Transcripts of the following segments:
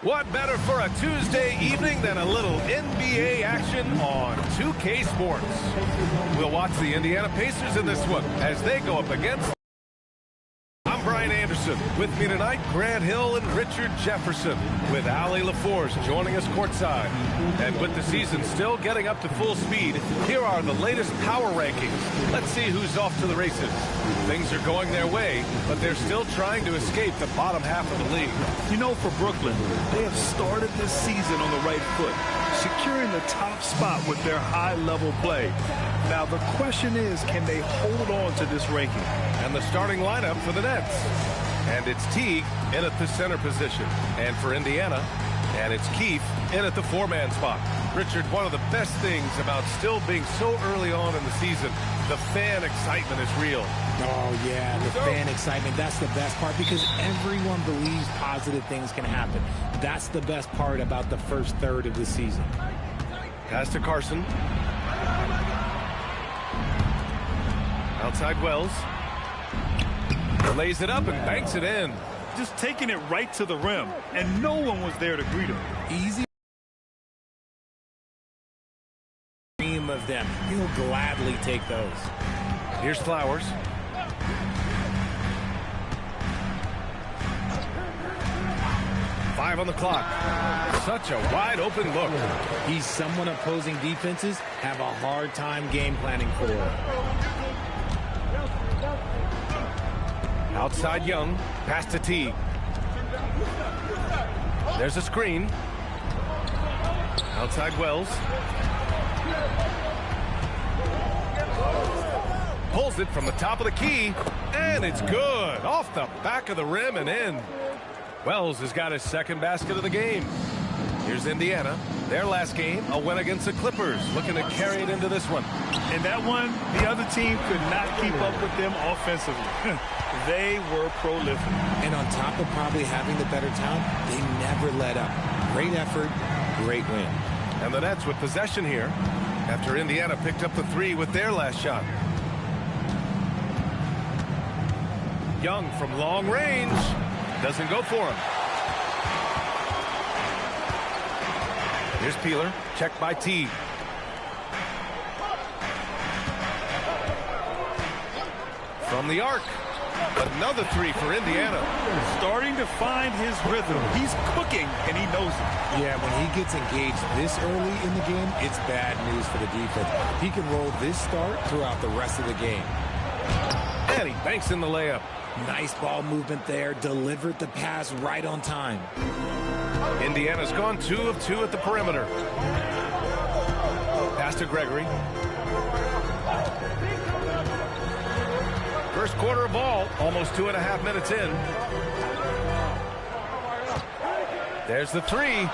What better for a Tuesday evening than a little NBA action on 2K Sports? We'll watch the Indiana Pacers in this one as they go up against... I'm Brian Anderson. With me tonight, Grant Hill and Richard Jefferson, with Allie LaForce joining us courtside. And with the season still getting up to full speed, here are the latest power rankings. Let's see who's off to the races. Things are going their way, but they're still trying to escape the bottom half of the league. You know, for Brooklyn, they have started this season on the right foot, securing the top spot with their high-level play. Now, the question is, can they hold on to this ranking? And the starting lineup for the Nets. And it's Teague in at the center position. And for Indiana, and it's Keefe in at the four-man spot. Richard, one of the best things about still being so early on in the season, the fan excitement is real. Oh, yeah, the fan excitement. That's the best part because everyone believes positive things can happen. That's the best part about the first third of the season. Pass to Carson. Outside Wells. Lays it up and banks it in. Just taking it right to the rim, and no one was there to greet him. Easy. Dream of them. He'll gladly take those. Here's Flowers. Five on the clock. Such a wide open look. He's someone opposing defenses have a hard time game planning for. Outside Young, pass to Teague. There's a screen. Outside Wells. Pulls it from the top of the key, and it's good. Off the back of the rim and in. Wells has got his second basket of the game. Here's Indiana. Their last game, a win against the Clippers, looking to carry it into this one. In that one, the other team could not keep up with them offensively. They were prolific. And on top of probably having the better talent, they never let up. Great effort, great win. And the Nets with possession here after Indiana picked up the three with their last shot. Young from long range. Doesn't go for him. Here's Peeler. Checked by Teague. From the arc. Another three for Indiana. Starting to find his rhythm. He's cooking, and he knows it. Yeah, when he gets engaged this early in the game, it's bad news for the defense. He can roll this start throughout the rest of the game. And he banks in the layup. Nice ball movement there. Delivered the pass right on time. Indiana's gone 2 of 2 at the perimeter. Pass to Gregory. First quarter of ball, almost 2.5 minutes in. There's the three.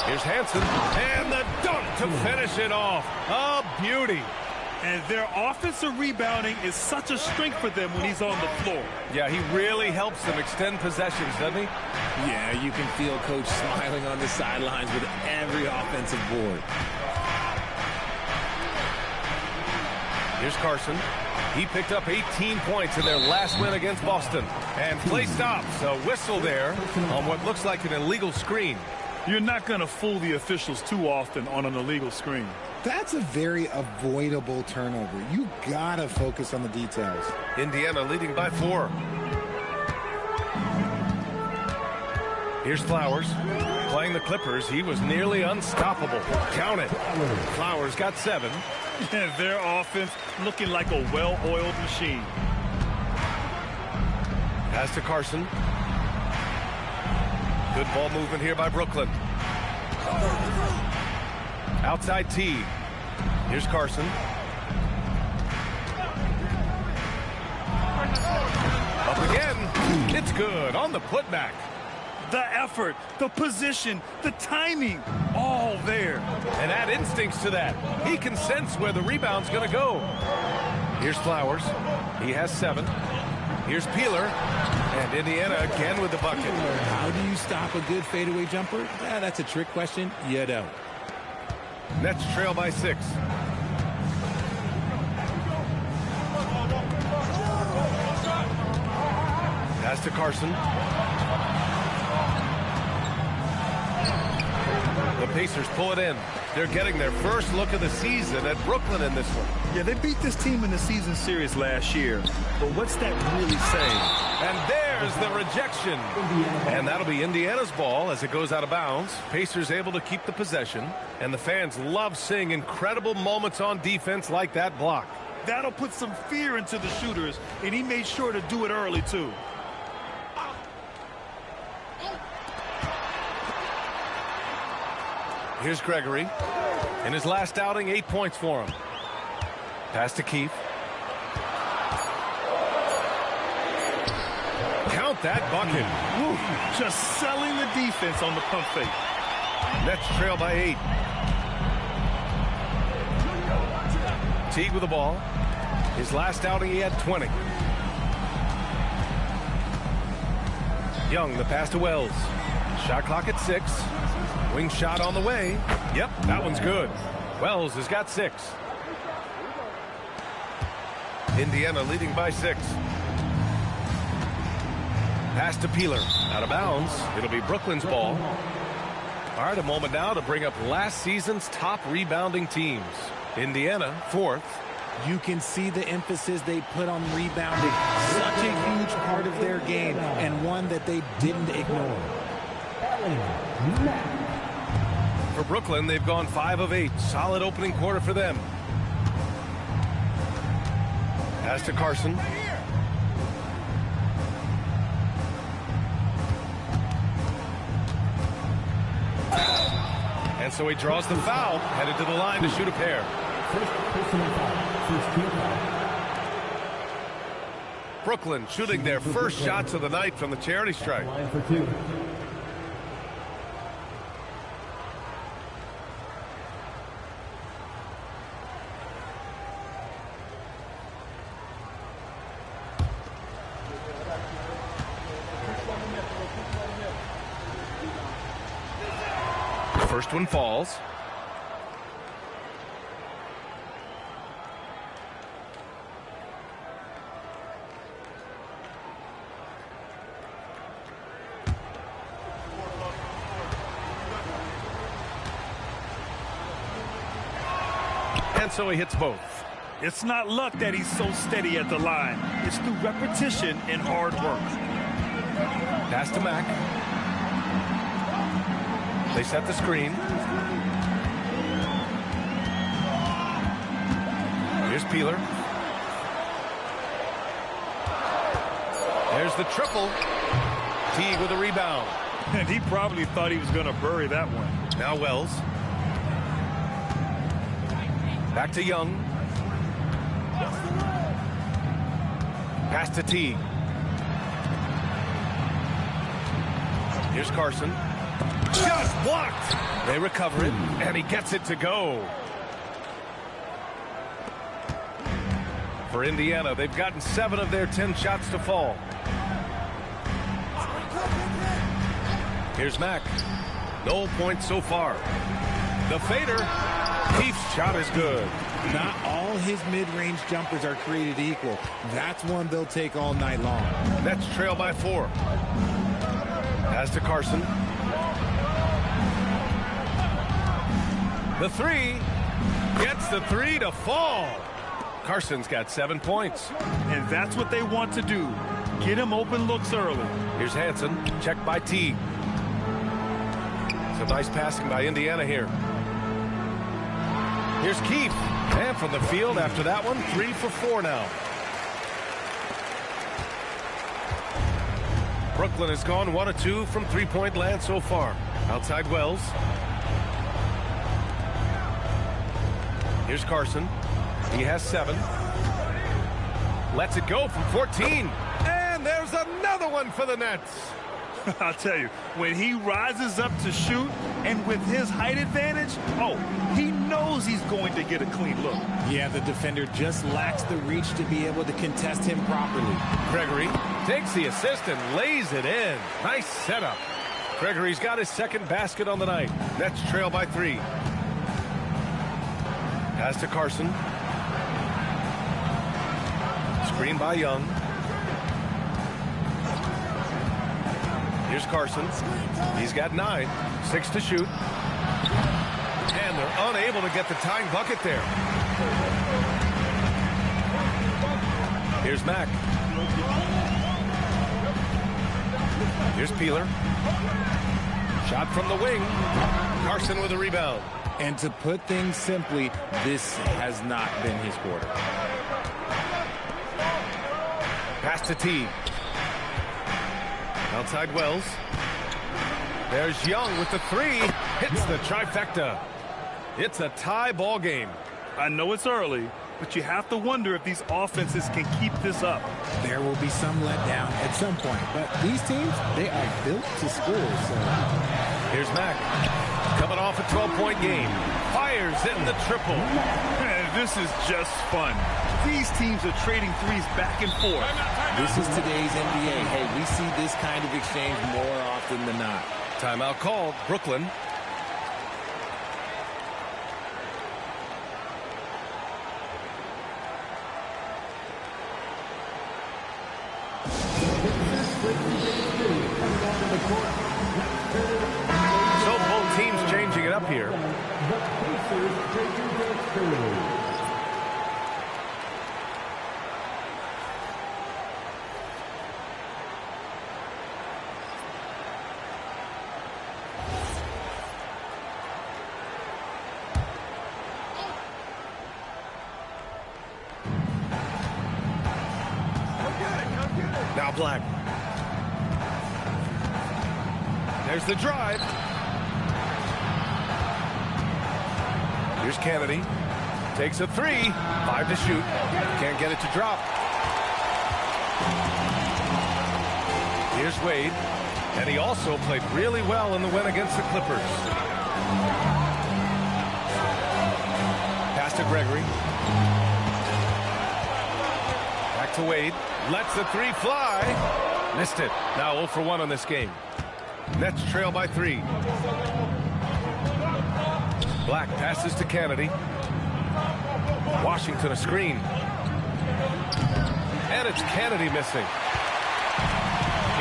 Here's Hansen. And the dunk to finish it off. A beauty. And their offensive rebounding is such a strength for them when he's on the floor. Yeah, he really helps them extend possessions, doesn't he? Yeah, you can feel Coach smiling on the sidelines with every offensive board. Here's Carson. He picked up 18 points in their last win against Boston. And play stops. A whistle there on what looks like an illegal screen. You're not going to fool the officials too often on an illegal screen. That's a very avoidable turnover. You gotta focus on the details. Indiana leading by 4. Here's Flowers. Playing the Clippers, he was nearly unstoppable. Count it. Flowers got 7. And their offense looking like a well-oiled machine. Pass to Carson. Good ball movement here by Brooklyn. Outside Teague. Here's Carson. Up again. It's good on the putback. The effort, the position, the timing, all there. And add instincts to that. He can sense where the rebound's going to go. Here's Flowers. He has 7. Here's Peeler. And Indiana again with the bucket. How do you stop a good fadeaway jumper? That's a trick question. You don't. Nets trail by 6. Pass to Carson. Pacers pull it in. They're getting their first look of the season at Brooklyn in this one. Yeah, they beat this team in the season series last year. But what's that really saying? And there's the rejection. And that'll be Indiana's ball as it goes out of bounds. Pacers able to keep the possession. And the fans love seeing incredible moments on defense like that block. That'll put some fear into the shooters, and he made sure to do it early, too. Here's Gregory. In his last outing, 8 points for him. Pass to Keith. Count that bucket. Woo, just selling the defense on the pump fake. Nets trail by 8. Teague with the ball. His last outing, he had 20. Young, the pass to Wells. Shot clock at 6. Wing shot on the way. Yep, that one's good. Wells has got 6. Indiana leading by 6. Pass to Peeler. Out of bounds. It'll be Brooklyn's ball. All right, a moment now to bring up last season's top rebounding teams. Indiana, 4th. You can see the emphasis they put on rebounding. Such a huge part of their game, and one that they didn't ignore. For Brooklyn, they've gone 5 of 8. Solid opening quarter for them. Pass to Carson. And so he draws the foul, headed to the line to shoot a pair. Brooklyn shooting their first shots of the night from the charity stripe. First one falls. And so he hits both. It's not luck that he's so steady at the line. It's through repetition and hard work. Pass to Mack. They set the screen. Here's Peeler. There's the triple. Teague with a rebound. And he probably thought he was going to bury that one. Now Wells. Back to Young. Pass to Teague. Here's Carson. Just blocked. They recover it, and he gets it to go. For Indiana, they've gotten 7 of their 10 shots to fall. Here's Mack. No points so far. The fader. Keith's shot is good. Not all his mid-range jumpers are created equal. That's one they'll take all night long. Nets trail by 4. Pass to Carson. The 3 gets the 3 to fall. Carson's got 7 points. And that's what they want to do. Get him open looks early. Here's Hansen. Checked by Teague. Some nice passing by Indiana here. Here's Keith. And from the field after that one, 3 for 4 now. Brooklyn has gone 1 of 2 from three-point land so far. Outside Wells. Here's Carson. He has 7. Lets it go from 14. And there's another one for the Nets. I'll tell you, when he rises up to shoot, and with his height advantage, oh, he knows he's going to get a clean look. Yeah, the defender just lacks the reach to be able to contest him properly. Gregory takes the assist and lays it in. Nice setup. Gregory's got his second basket on the night. Nets trail by 3. Pass to Carson. Screen by Young. Here's Carson. He's got 9. 6 to shoot. they're unable to get the tying bucket there. Here's Mack. Here's Peeler. Shot from the wing. Carson with a rebound. And to put things simply, this has not been his quarter. Pass to T. Outside Wells. There's Young with the three. Hits the trifecta. It's a tie ball game. I know it's early, but you have to wonder if these offenses can keep this up. There will be some letdown at some point, but these teams, they are built to score. So here's Mack. Coming off a 12-point game. Fires in the triple. Man, this is just fun. These teams are trading threes back and forth. This is today's NBA. Hey, we see this kind of exchange more often than not. Timeout called. Brooklyn. So both teams changing it up here. Now Black. There's the drive. Here's Kennedy. Takes a three. 5 to shoot. Can't get it to drop. Here's Wade. And he also played really well in the win against the Clippers. Pass to Gregory. Back to Wade. Lets the three fly. Missed it. Now 0 for 1 on this game. Nets trail by 3. Black passes to Kennedy. Washington a screen. And it's Kennedy missing.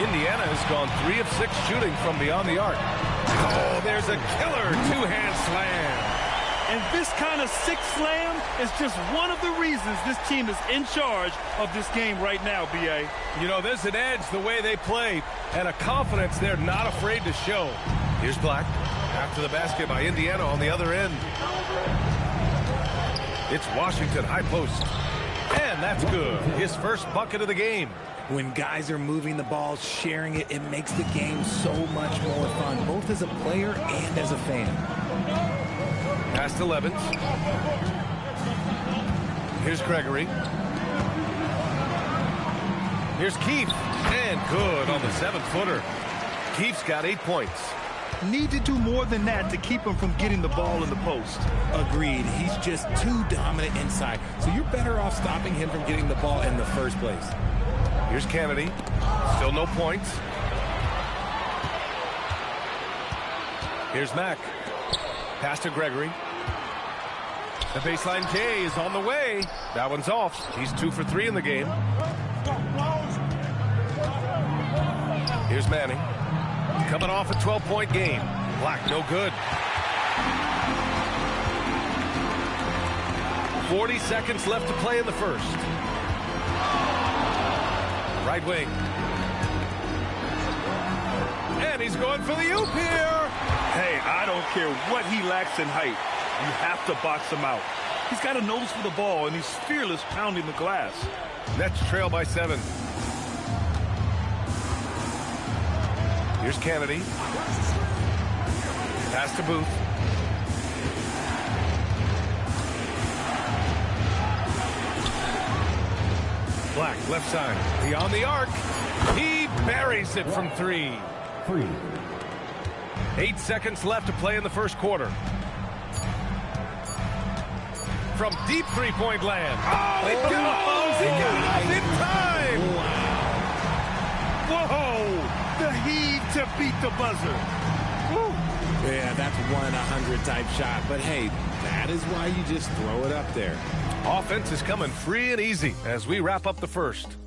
Indiana has gone 3 of 6 shooting from beyond the arc. Oh, there's a killer two-hand slam. And this kind of six slam is just one of the reasons this team is in charge of this game right now, B.A. You know, there's an edge the way they play and a confidence they're not afraid to show. Here's Black after the basket by Indiana on the other end. It's Washington high post. And that's good. His first bucket of the game. When guys are moving the ball, sharing it, it makes the game so much more fun, both as a player and as a fan. Pass to Levens. Here's Gregory. Here's Keith. And good on the 7-footer. Keith's got 8 points. Need to do more than that to keep him from getting the ball in the post. Agreed. He's just too dominant inside. So you're better off stopping him from getting the ball in the first place. Here's Kennedy. Still no points. Here's Mack. Pass to Gregory. The baseline K is on the way. That one's off. He's 2 for 3 in the game. Here's Manning. Coming off a 12-point game. Black, no good. 40 seconds left to play in the first. Right wing. And he's going for the oop here. Hey, I don't care what he lacks in height. You have to box him out. He's got a nose for the ball, and he's fearless pounding the glass. Nets trail by 7. Here's Kennedy. Pass to Booth. Black, left side. Beyond the arc. He buries it from 3. 8 seconds left to play in the first quarter. From deep three-point land. Oh, it goes! He got it off in time! Whoa! The heave to beat the buzzer. Woo. Yeah, that's 1 in 100 type shot. But hey, that is why you just throw it up there. Offense is coming free and easy as we wrap up the first.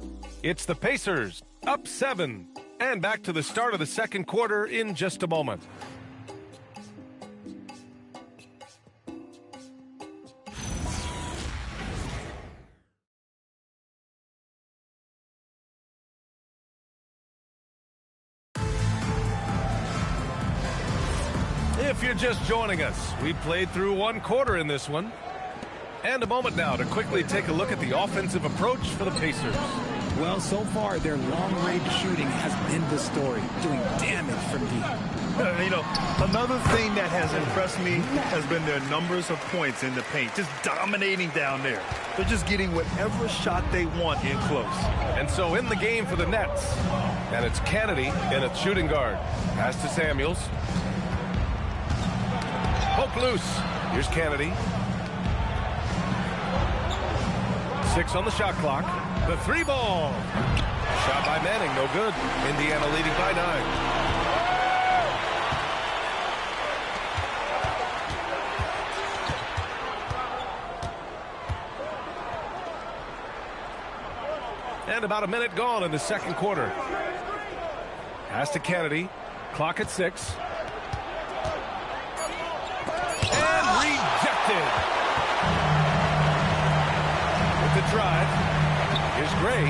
It's the Pacers, up 7. And back to the start of the second quarter in just a moment. If you're just joining us, we played through one quarter in this one. And a moment now to quickly take a look at the offensive approach for the Pacers. Well, so far, their long-range shooting has been the story, doing damage from deep. You know, another thing that has impressed me has been their numbers of points in the paint, just dominating down there. They're just getting whatever shot they want in close. And so in the game for the Nets, and it's Kennedy in its shooting guard. Pass to Samuels. Poke loose. Here's Kennedy. 6 on the shot clock. The 3-ball. Shot by Manning, no good. Indiana leading by 9. And about a minute gone in the second quarter. Pass to Kennedy. Clock at 6. And rejected. With the drive. Here's Gray.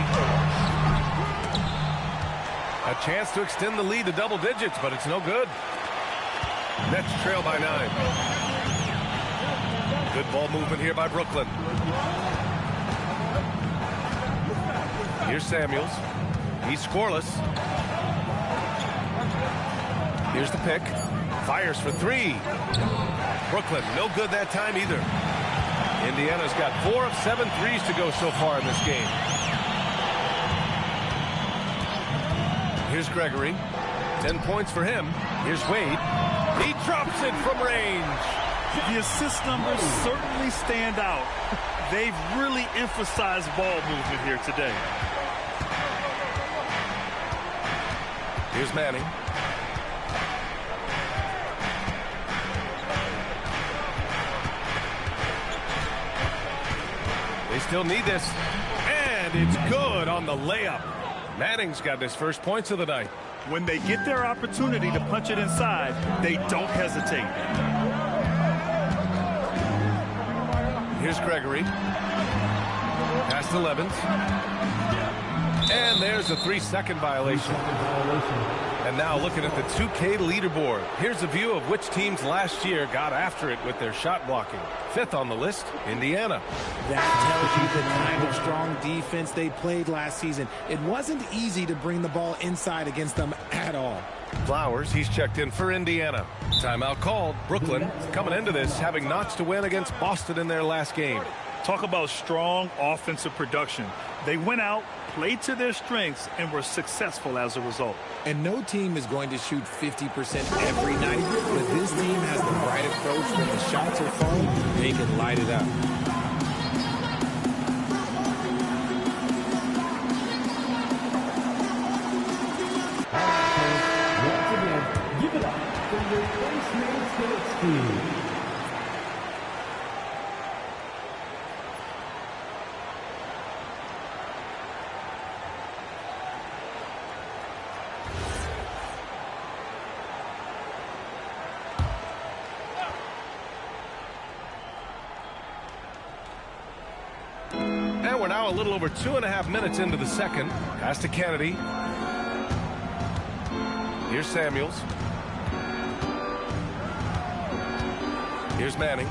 A chance to extend the lead to double digits, but it's no good. Nets trail by 9. Good ball movement here by Brooklyn. Here's Samuels. He's scoreless. Here's the pick. Fires for 3. Brooklyn, no good that time either. Indiana's got 4 of 7 threes to go so far in this game. Here's Gregory. 10 points for him. Here's Wade. He drops it from range. The assist numbers certainly stand out. They've really emphasized ball movement here today. Here's Manning. They still need this. And it's good on the layup. Manning's got his first points of the night. When they get their opportunity to punch it inside, they don't hesitate. Here's Gregory. Past 11. And there's a 3-second violation. And now looking at the 2K leaderboard. Here's a view of which teams last year got after it with their shot blocking. 5th on the list, Indiana. That tells you the kind of strong defense they played last season. It wasn't easy to bring the ball inside against them at all. Flowers, he's checked in for Indiana. Timeout called. Brooklyn coming into this having notched to win against Boston in their last game. Talk about strong offensive production. They went out, played to their strengths, and were successful as a result. And no team is going to shoot 50% every night, but this team has the right approach. When the shots are falling, they can light it up. Once again, give it up for your first man team. And we're now a little over 2.5 minutes into the second. Pass to Kennedy. Here's Samuels. Here's Manning.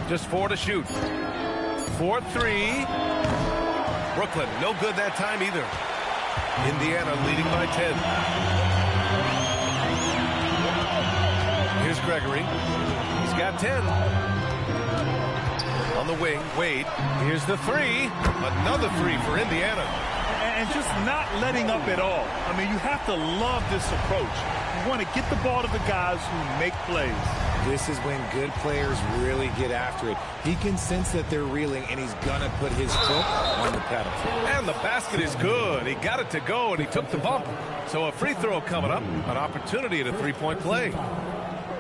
Just 4 to shoot. 4-3. Brooklyn, no good that time either. Indiana leading by 10. Here's Gregory. He's got 10. On the wing, Wade. Here's the 3. Another 3 for Indiana. And just not letting up at all. I mean, you have to love this approach. You want to get the ball to the guys who make plays. This is when good players really get after it. He can sense that they're reeling, and he's going to put his foot on the pedal. And the basket is good. He got it to go, and he took the bump. So a free throw coming up. An opportunity at a 3-point play.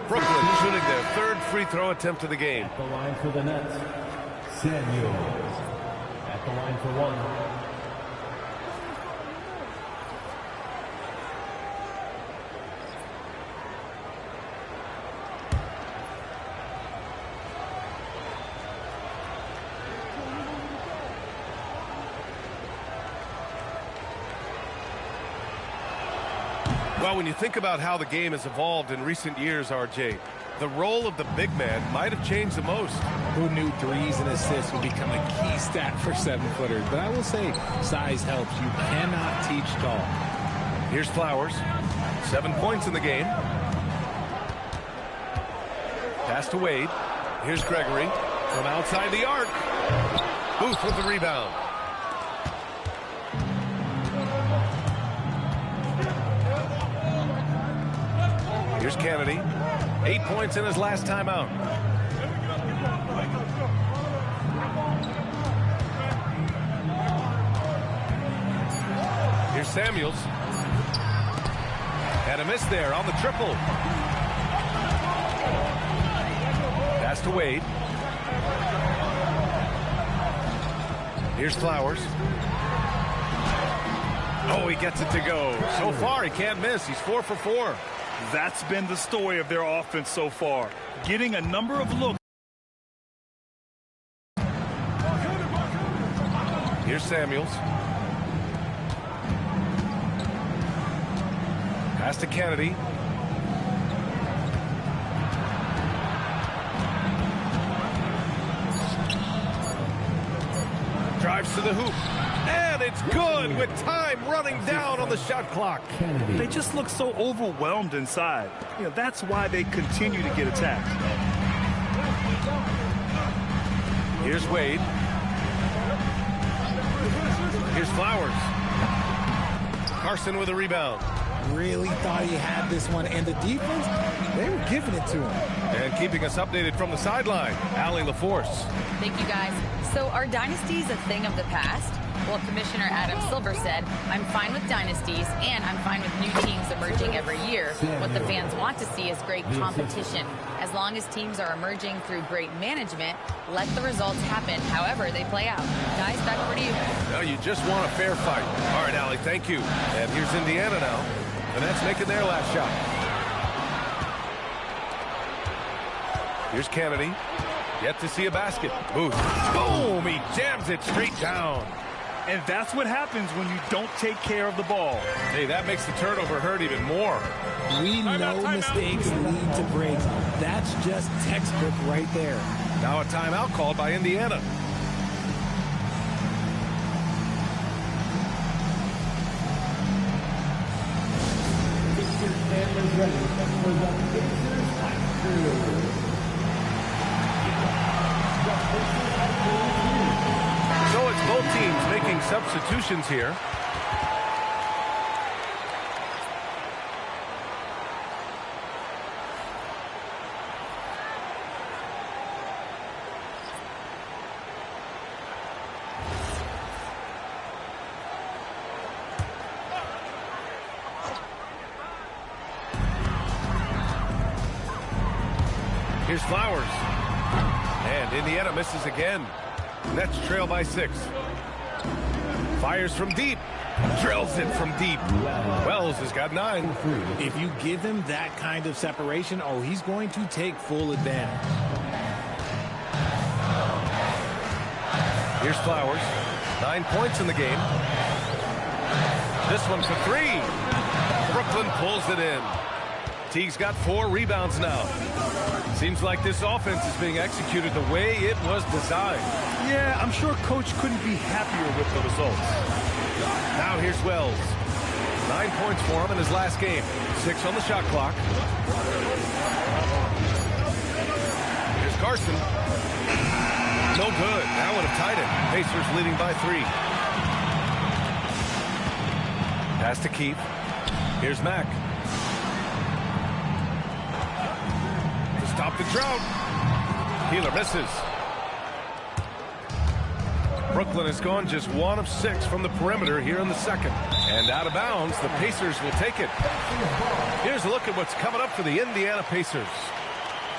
Brooklyn shooting their 3rd free throw attempt of the game. At the line for the Nets, Samuels. At the line for 1. Well, when you think about how the game has evolved in recent years, RJ, the role of the big man might have changed the most. Who knew threes and assists would become a key stat for 7-footers? But I will say, size helps. You cannot teach tall. Here's Flowers. 7 points in the game. Pass to Wade. Here's Gregory from outside the arc. Booth with the rebound. Here's Kennedy. 8 points in his last time out. Here's Samuels. And a miss there on the triple. Pass to Wade. Here's Flowers. Oh, he gets it to go. So far, he can't miss. He's 4 for 4. That's been the story of their offense so far. Getting a number of looks. Here's Samuels. Pass to Kennedy. Drives to the hoop. And it's good with time running down on the shot clock. They just look so overwhelmed inside. You know, that's why they continue to get attacked. Here's Wade. Here's Flowers. Carson with a rebound. Really thought he had this one. And the defense, they were giving it to him. And keeping us updated from the sideline, Allie LaForce. Thank you, guys. So are dynasties a thing of the past? Well, Commissioner Adam Silver said, I'm fine with dynasties and I'm fine with new teams emerging every year. What the fans want to see is great competition. As long as teams are emerging through great management, let the results happen however they play out. Guys, back over to you. No, you just want a fair fight. All right, Allie, thank you. And here's Indiana now. The Nets making their last shot. Here's Kennedy. Yet to see a basket. Booth. Boom! He jams it straight down. And that's what happens when you don't take care of the ball. Hey, that makes the turnover hurt even more. We know mistakes lead to breaks. That's just textbook right there. Now a timeout called by Indiana. So it's both teams making substitutions here. Here's Flowers. And Indiana misses again. Nets trail by 6. Fires from deep. Drills it from deep. Wells has got 9. If you give him that kind of separation, oh, he's going to take full advantage. Here's Flowers. 9 points in the game. This one for 3. Brooklyn pulls it in. Teague's got 4 rebounds now. Seems like this offense is being executed the way it was designed. Yeah, I'm sure Coach couldn't be happier with the results. Now here's Wells. 9 points for him in his last game. 6 on the shot clock. Here's Carson. No good. That would have tied it. Pacers leading by 3. Pass to Keith. Here's Mack. Stop the drought. Healer misses. Brooklyn has gone just 1 of 6 from the perimeter here in the second. And out of bounds, the Pacers will take it. Here's a look at what's coming up for the Indiana Pacers.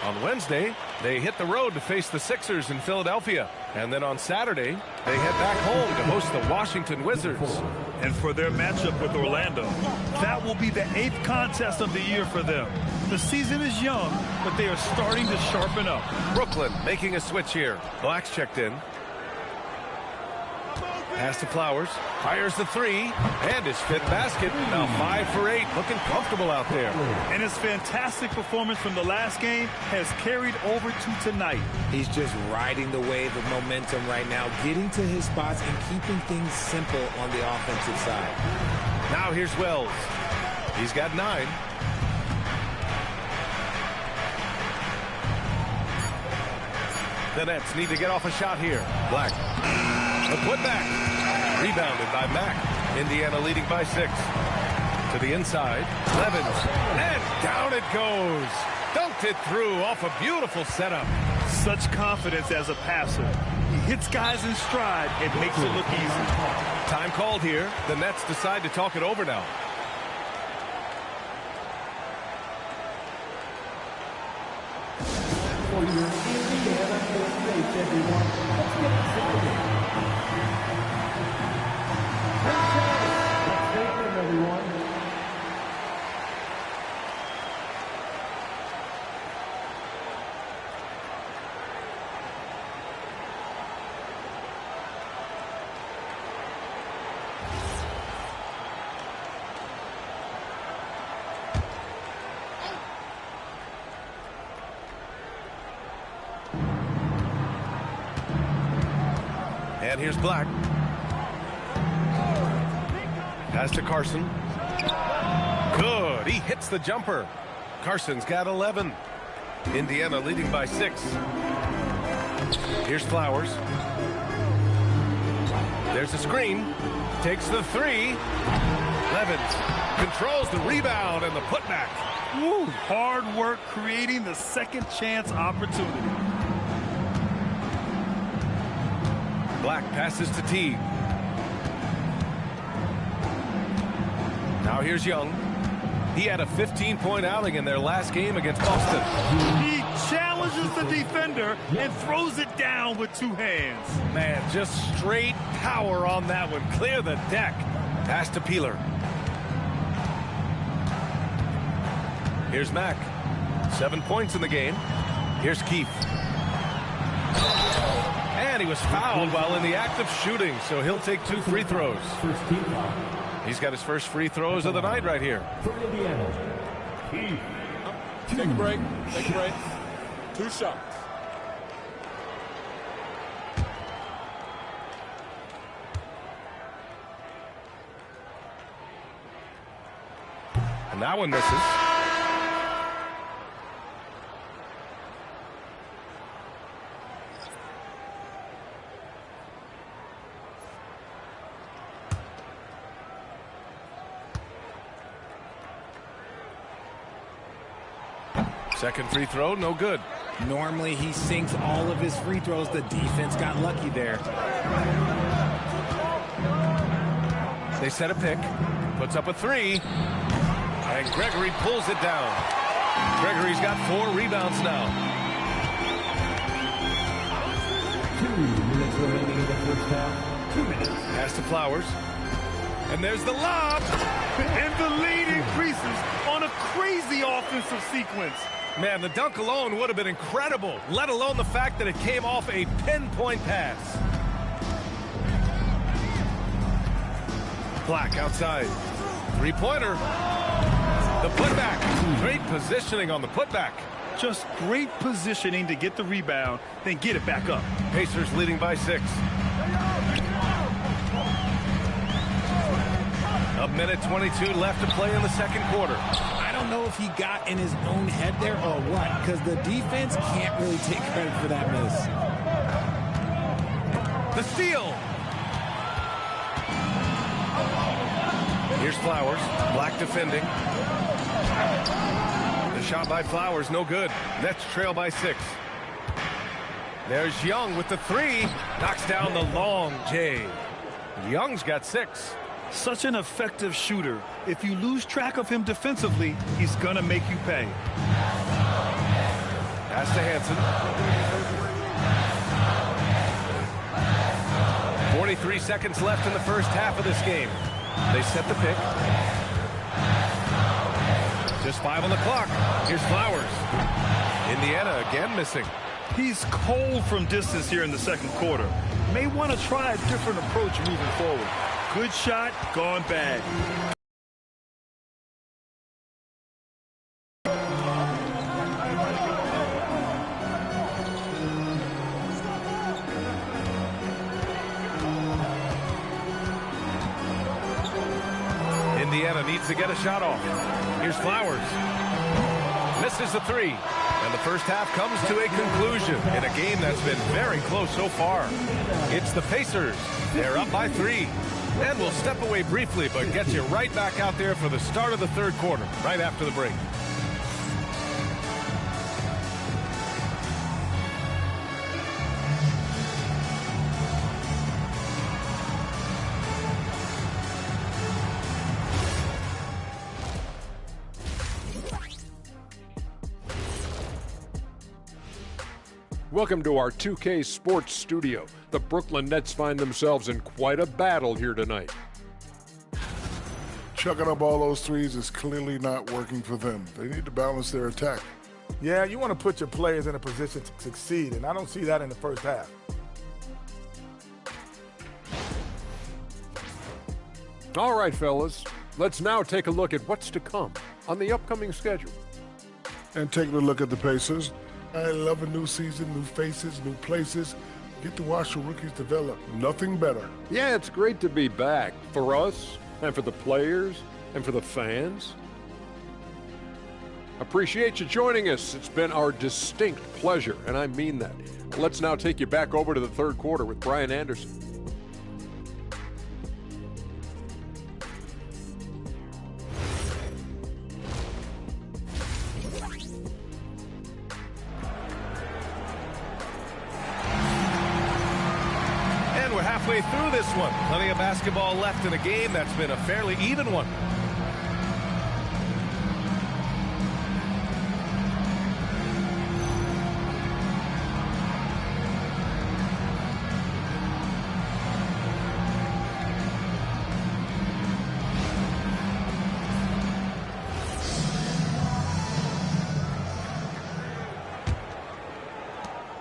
On Wednesday, they hit the road to face the Sixers in Philadelphia. And then on Saturday, they head back home to host the Washington Wizards. And for their matchup with Orlando, that will be the 8th contest of the year for them. The season is young, but they are starting to sharpen up. Brooklyn making a switch here. Black's checked in. Pass to Flowers. Fires the three. And his fifth basket. Now 5 for 8. Looking comfortable out there. And his fantastic performance from the last game has carried over to tonight. He's just riding the wave of momentum right now, getting to his spots and keeping things simple on the offensive side. Now here's Wells. He's got 9. The Nets need to get off a shot here. Black. The putback. Rebounded by Mack. Indiana leading by 6. To the inside. Levens. And down it goes. Dunked it through off a beautiful setup. Such confidence as a passer. He hits guys in stride and makes it look easy. Time called here. The Nets decide to talk it over now. For your Indiana State, everyone. Let's get excited. Let's take them, everyone. And here's Black. Pass to Carson. Good. He hits the jumper. Carson's got 11. Indiana leading by 6. Here's Flowers. There's a screen. Takes the 3. Levens controls the rebound and the putback. Woo, hard work creating the second chance opportunity. Black passes to Teague. Now here's Young. He had a 15-point outing in their last game against Boston. He challenges the defender and throws it down with 2 hands. Man, just straight power on that one. Clear the deck. Pass to Peeler. Here's Mack. 7 points in the game. Here's Keith. And he was fouled while in the act of shooting, so he'll take 2 free throws. First team foul. He's got his first free throws of the night right here. For Indiana. Take a break. Take a break. 2 shots. And that one misses. Second free throw, no good. Normally, he sinks all of his free throws. The defense got lucky there. They set a pick. Puts up a 3. And Gregory pulls it down. Gregory's got 4 rebounds now. 2 minutes remaining in the first half. 2 minutes. Pass to Flowers. And there's the lob. And the lead increases on a crazy offensive sequence. Man, the dunk alone would have been incredible, let alone the fact that it came off a pinpoint pass. Black outside. 3-pointer. The putback. Great positioning on the putback. Just great positioning to get the rebound, then get it back up. Pacers leading by 6. A minute 22 left to play in the second quarter. I don't know if he got in his own head there or what, because the defense can't really take credit for that miss. The steal. Here's Flowers. Black defending. The shot by Flowers, no good. Nets trail by 6. There's Young with the 3. Knocks down the long J. Young's got 6. Such an effective shooter. If you lose track of him defensively, he's going to make you pay. Pass to Hansen. 43 seconds left in the first half of this game. They set the pick. Just 5 on the clock. Here's Flowers. Indiana again missing. He's cold from distance here in the second quarter. may want to try a different approach moving forward. Good shot, gone bad. Indiana needs to get a shot off. Here's Flowers. Misses the three. And the first half comes to a conclusion in a game that's been very close so far. It's the Pacers. They're up by 3. And we'll step away briefly, but get you right back out there for the start of the third quarter, right after the break. Welcome to our 2K Sports Studio. The Brooklyn Nets find themselves in quite a battle here tonight. Chucking up all those threes is clearly not working for them. They need to balance their attack. Yeah, you want to put your players in a position to succeed, and I don't see that in the first half. All right, fellas, let's now take a look at what's to come on the upcoming schedule. And taking a look at the Pacers. I love a new season, new faces, new places. Get to watch the rookies develop. Nothing better. Yeah, it's great to be back for us and for the players and for the fans. Appreciate you joining us. It's been our distinct pleasure, and I mean that. Let's now take you back over to the third quarter with Brian Anderson. Halfway through this one. Plenty of basketball left in a game that's been a fairly even one.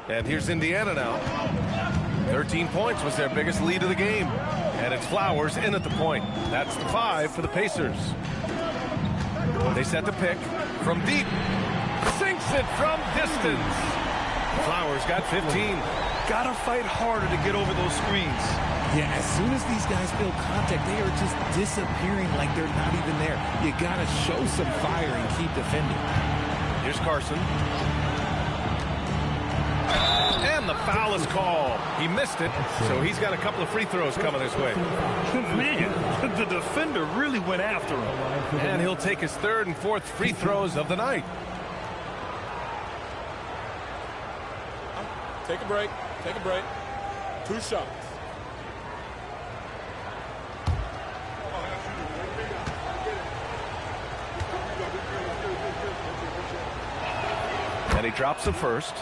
And here's Indiana now. 13 points was their biggest lead of the game. And it's Flowers in at the point. That's the 5 for the Pacers. They set the pick from deep. Sinks it from distance. Flowers got 15. Gotta fight harder to get over those screens. Yeah, as soon as these guys feel contact, they are just disappearing like they're not even there. You gotta show some fire and keep defending. Here's Carson. And the foul is called. He missed it, so he's got a couple of free throws coming his way. Man, the defender really went after him. And he'll take his third and fourth free throws of the night. Take a break. Take a break. 2 shots. And he drops the first.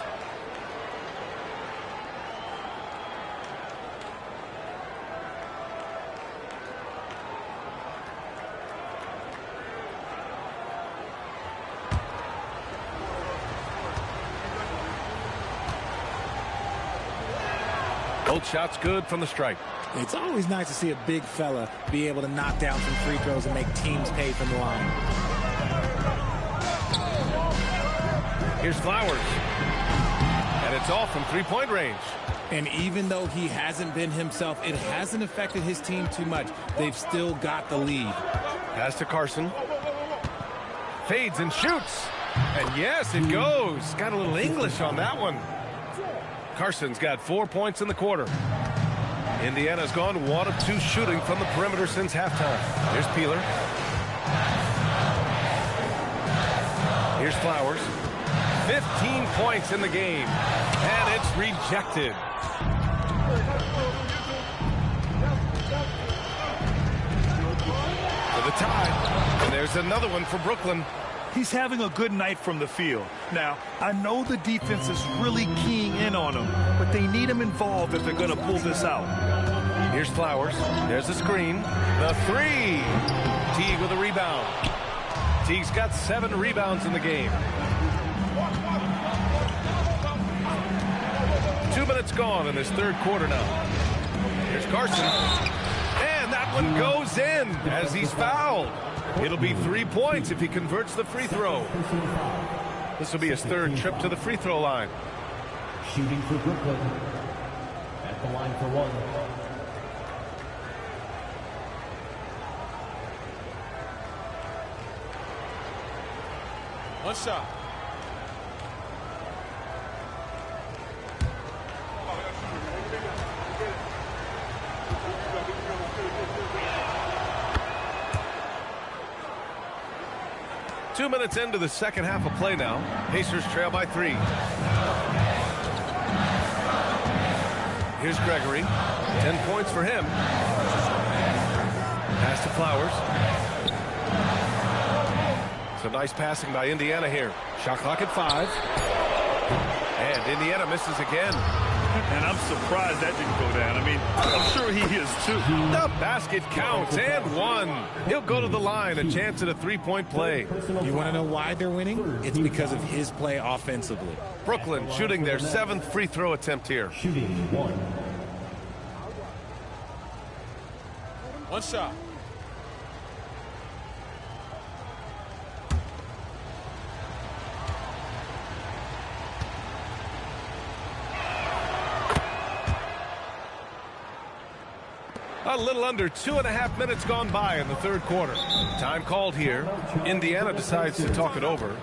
Both shots good from the stripe. It's always nice to see a big fella be able to knock down some free throws and make teams pay from the line. Here's Flowers. And it's all from three-point range. And even though he hasn't been himself, it hasn't affected his team too much. They've still got the lead. Pass to Carson. Fades and shoots. And yes, it goes. Got a little English on that one. Carson's got 4 points in the quarter. Indiana's gone 1 of 2 shooting from the perimeter since halftime. Here's Peeler. Here's Flowers. 15 points in the game. And it's rejected. For the tie. And there's another one for Brooklyn. He's having a good night from the field. Now, I know the defense is really keying in on him, but they need him involved if they're going to pull this out. Here's Flowers. There's the screen. The 3. Teague with a rebound. Teague's got 7 rebounds in the game. 2 minutes gone in this third quarter now. Here's Carson. And that one goes in as he's fouled. It'll be 3 points if he converts the free throw. This will be his third trip to the free throw line. Shooting for Brooklyn. At the line for one. One shot. Two minutes into the second half of play now. Pacers trail by 3. Here's Gregory. 10 points for him. Pass to Flowers. Some nice passing by Indiana here. Shot clock at 5. And Indiana misses again. And I'm surprised that didn't go down. I mean, I'm sure he is too. The basket counts and 1. He'll go to the line. A chance at a 3-point play. You want to know why they're winning? It's because of his play offensively. Brooklyn shooting their 7th free throw attempt here. Shooting 1. One shot. A little under 2.5 minutes gone by in the third quarter. Time called here. Indiana decides to talk it over.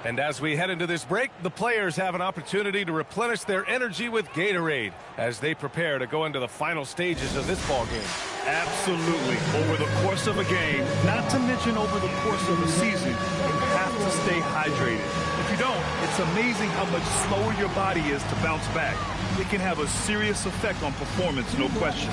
And as we head into this break, the players have an opportunity to replenish their energy with Gatorade as they prepare to go into the final stages of this ball game. Absolutely. Over the course of a game, not to mention over the course of a season, you have to stay hydrated. If you don't, it's amazing how much slower your body is to bounce back. It can have a serious effect on performance, no question.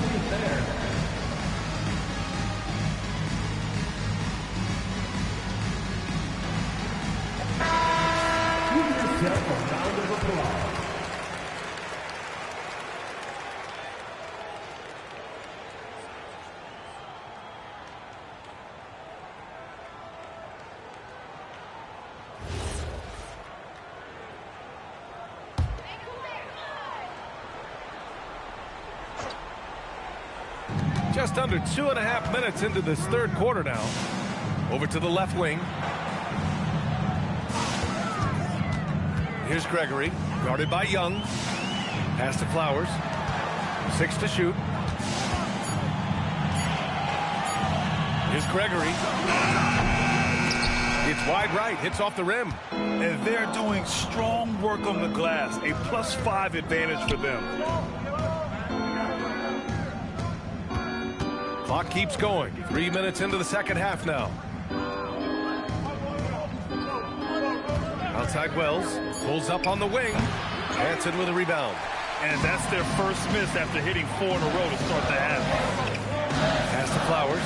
Just under 2.5 minutes into this third quarter now. Over to the left wing. Here's Gregory, guarded by Young. Pass to Flowers. 6 to shoot. Here's Gregory. It's wide right, hits off the rim. And they're doing strong work on the glass, a +5 advantage for them. Clock keeps going. 3 minutes into the second half now. Outside Wells. Pulls up on the wing. Hanson with a rebound. And that's their first miss after hitting 4 in a row to start the half. Pass to Flowers.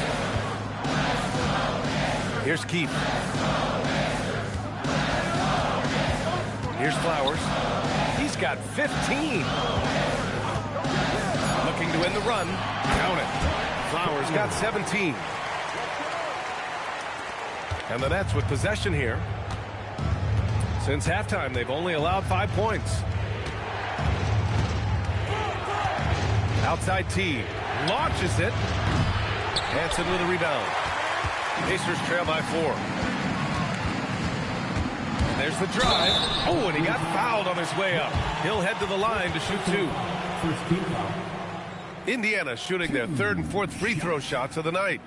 Here's Keith. Here's Flowers. He's got 15. Looking to win the run. Count it. Flowers got 17. And the Nets with possession here. Since halftime, they've only allowed 5 points. Outside T. Launches it. Hanson with a rebound. Pacers trail by 4. And there's the drive. Oh, and he got fouled on his way up. He'll head to the line to shoot 2. First team foul. Indiana shooting their 3rd and 4th free throw shots of the night.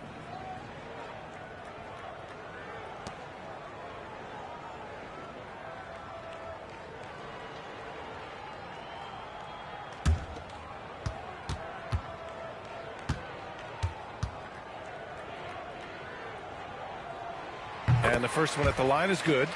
And the first one at the line is good.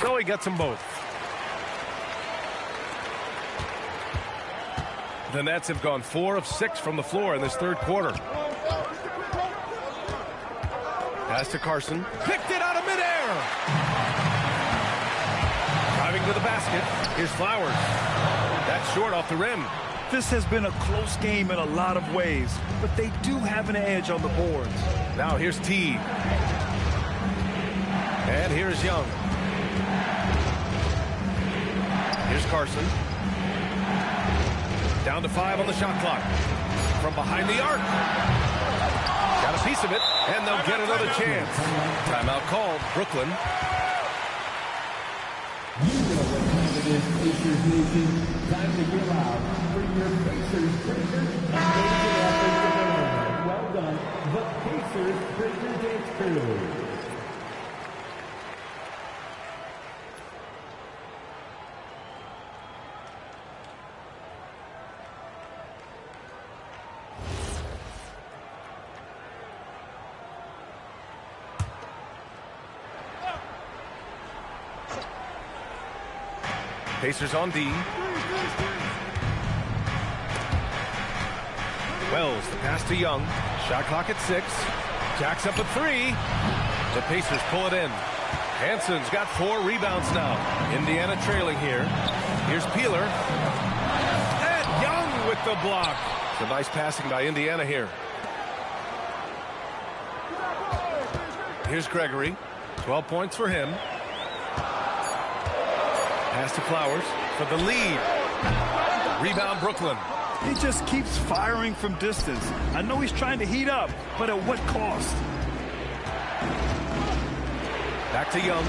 So he gets them both. The Nets have gone 4 of 6 from the floor in this third quarter. Pass to Carson. Picked it out of midair. Driving to the basket. Here's Flowers. That's short off the rim. This has been a close game in a lot of ways, but they do have an edge on the boards. Now here's Teague. And here's Young. Here's Carson. Down to 5 on the shot clock. From behind the arc. Got a piece of it, and they'll get another chance. Timeout called. Brooklyn. Pacers Nation, time to give out for your Pacers prisoners and well done, the Pacers Prisoner Dance Crew. Pacers on D. Wells, the pass to Young. Shot clock at 6. Jacks up a 3. The Pacers pull it in. Hanson's got 4 rebounds now. Indiana trailing here. Here's Peeler. And Young with the block. Some nice passing by Indiana here. Here's Gregory. 12 points for him. Pass to Flowers for the lead. Rebound Brooklyn. He just keeps firing from distance. I know he's trying to heat up, but at what cost? Back to Young.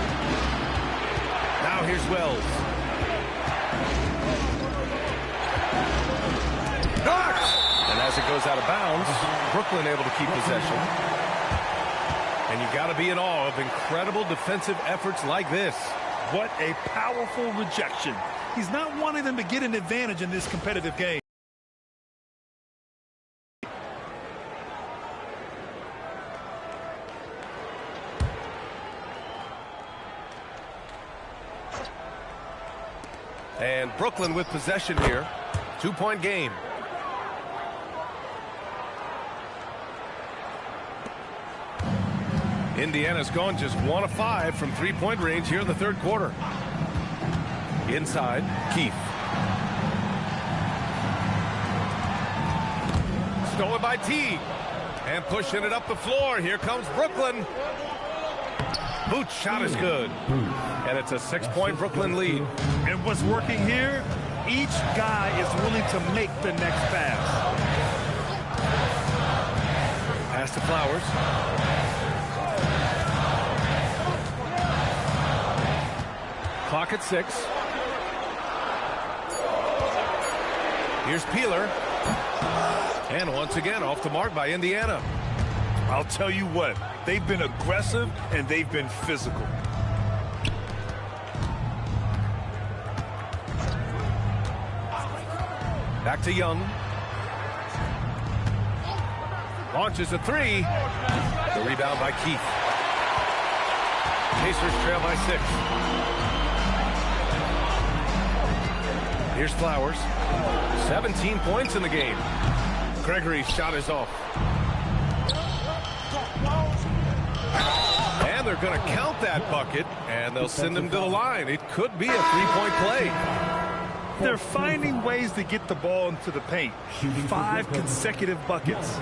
Now here's Wells. Knocked! And as it goes out of bounds, Brooklyn able to keep possession. And you got to be in awe of incredible defensive efforts like this. What a powerful rejection. He's not wanting them to get an advantage in this competitive game. And Brooklyn with possession here. 2-point game. Indiana's gone just 1 of 5 from 3-point range here in the third quarter. Inside, Keith. Stolen by Teague. And pushing it up the floor. Here comes Brooklyn. Booth's shot is good. And it's a 6-point Brooklyn lead. And what's working here, each guy is willing to make the next pass. Pass to Flowers. Clock at 6. Here's Peeler. And once again, off the mark by Indiana. I'll tell you what, they've been aggressive and they've been physical. Back to Young. Launches a 3. The rebound by Keith. Pacers trail by 6. Here's Flowers. 17 points in the game. Gregory's shot is off. And they're going to count that bucket, and they'll send him to the line. It could be a 3-point play. They're finding ways to get the ball into the paint. 5 consecutive buckets.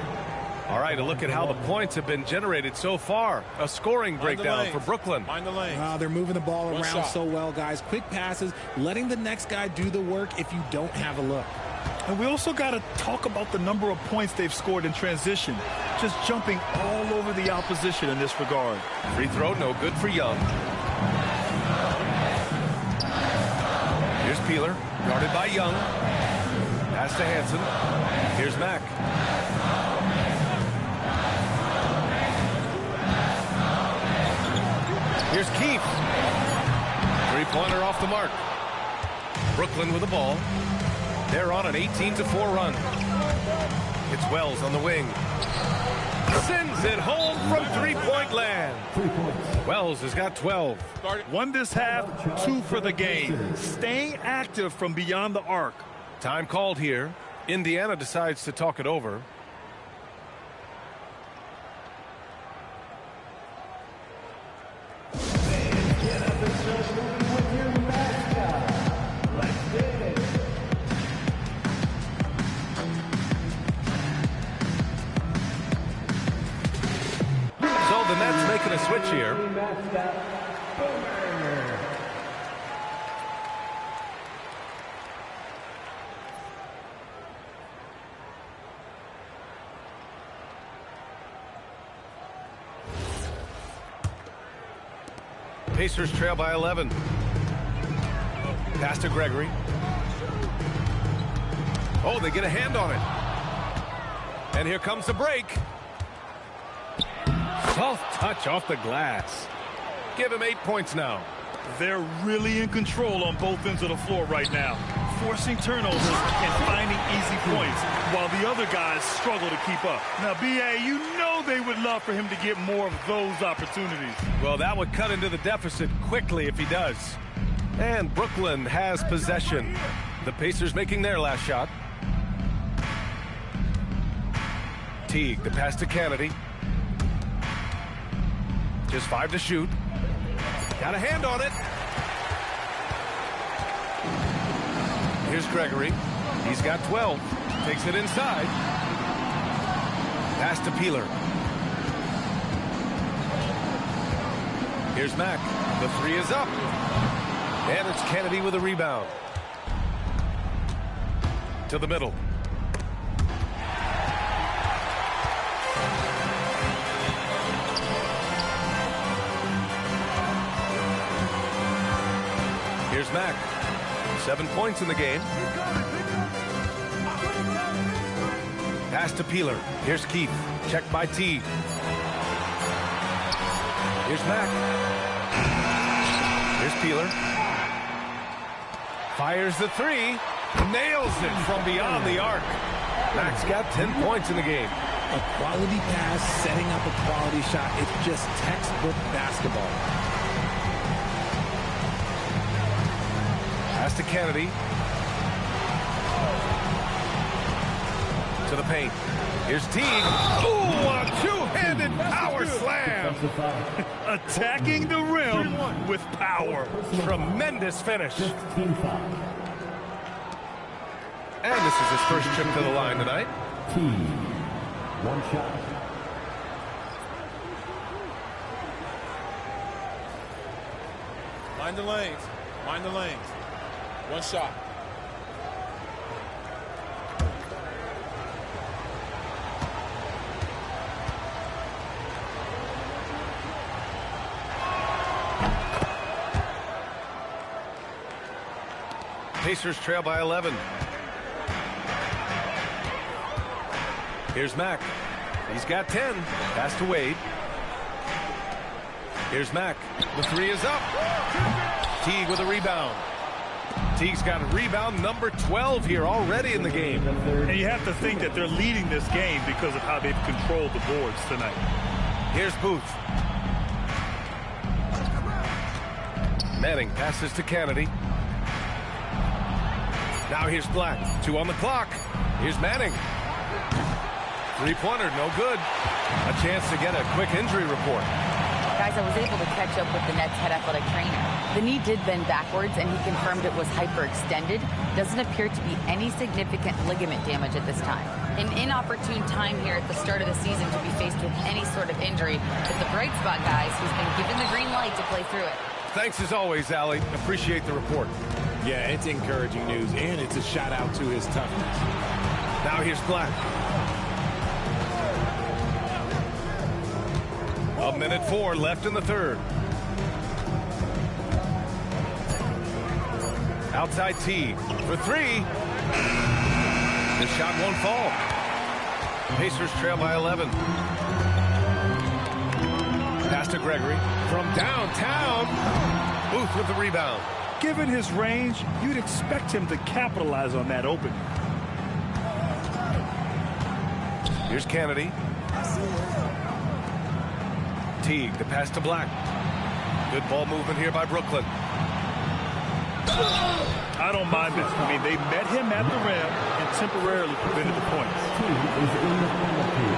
All right, a look at how the points have been generated so far. A scoring breakdown for Brooklyn. Mind the lane. They're moving the ball around so well, guys. Quick passes, letting the next guy do the work if you don't have a look. And we also got to talk about the number of points they've scored in transition. Just jumping all over the opposition in this regard. Free throw, no good for Young. Here's Peeler, guarded by Young. Pass to Hanson. Here's Mack. Here's Keith. Three-pointer off the mark. Brooklyn with the ball. They're on an 18-4 run. It's Wells on the wing. Sends it home from three-point land. Wells has got 12. Won this half, 2 for the game. Staying active from beyond the arc. Time called here. Indiana decides to talk it over. Pacers trail by 11. Pass to Gregory. Oh, they get a hand on it. And here comes the break. Soft touch off the glass. Give him 8 points now. They're really in control on both ends of the floor right now, forcing turnovers and finding easy points while the other guys struggle to keep up. Now, B.A., you know they would love for him to get more of those opportunities. Well, that would cut into the deficit quickly if he does. And Brooklyn has possession. The Pacers making their last shot. Teague, the pass to Kennedy. Just 5 to shoot. Got a hand on it. Here's Gregory. He's got 12. Takes it inside. Pass to Peeler. Here's Mack. The 3 is up. And it's Kennedy with a rebound. To the middle. Here's Mack. 7 points in the game. Pass to Peeler. Here's Keith. Checked by T. Here's Mack. Here's Peeler. Fires the 3. Nails it from beyond the arc. Mack's got 10 points in the game. A quality pass, setting up a quality shot. It's just textbook basketball. Pass to Kennedy. To the paint. Here's Teague. Ooh, a two-handed power slam. Attacking the rim with power. Tremendous finish. And this is his first trip to the line tonight. Teague, 1 shot. Mind the lanes. Mind the lanes. 1 shot. Pacers trail by 11. Here's Mack. He's got 10. Pass to Wade. Here's Mack. The 3 is up. Teague with a rebound. Teague's got a rebound number 12 here already in the game. And you have to think that they're leading this game because of how they've controlled the boards tonight. Here's Booth. Manning passes to Kennedy. Now here's Black. 2 on the clock. Here's Manning. 3-pointer, no good. A chance to get a quick injury report. Guys, I was able to catch up with the Nets head athletic trainer. The knee did bend backwards, and he confirmed it was hyperextended. Doesn't appear to be any significant ligament damage at this time. An inopportune time here at the start of the season to be faced with any sort of injury. But the bright spot, guys, who's been given the green light to play through it. Thanks as always, Allie. Appreciate the report. Yeah, it's encouraging news, and it's a shout out to his toughness. Now here's Black. A minute 4 left in the third. Outside T for 3. The shot won't fall. Pacers trail by 11. Pass to Gregory from downtown. Booth with the rebound. Given his range, you'd expect him to capitalize on that opening. Here's Kennedy. Teague, the pass to Black. Good ball movement here by Brooklyn. I don't mind this. I mean, they met him at the rim and temporarily prevented the points. Teague is in the penalty.